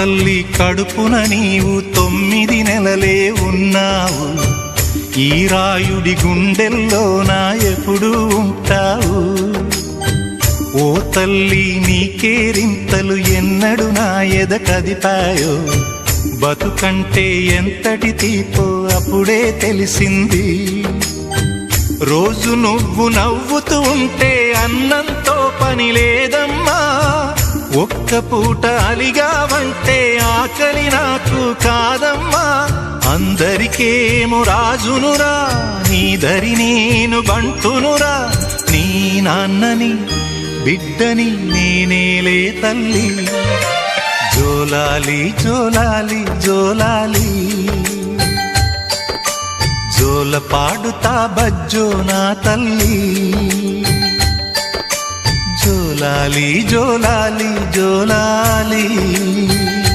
తల్లి కడుపున నీవు 9 నెలలే ఉన్నావు. ఈ రాయుడి గుండెల్లోన ఎప్పుడు ఉంటావు. ఓ తల్లి నీకేరింతలు ఎన్నడు నా ఎద కదిపాయో. బతుకంటే ఎంతటి తీపో అప్పుడే తెలిసింది. రోజు నువ్వు నవ్వుతూ ఉంటే అన్నంతో పని లేదమ్మా. ఒక్క పూట అలిగావంటే ఆకలి నాకు కాదమ్మా. అందరికేమో రాజునురా, నీ దరి నేను బంటునురా. నీ నాన్నని బిడ్డని నేనేలే తల్లి. జోలాలి జోలాలి జోలాలి, జోల పాడుతా బజ్జో నా తల్లి. జోలాలి జోలాలి జోలాలి.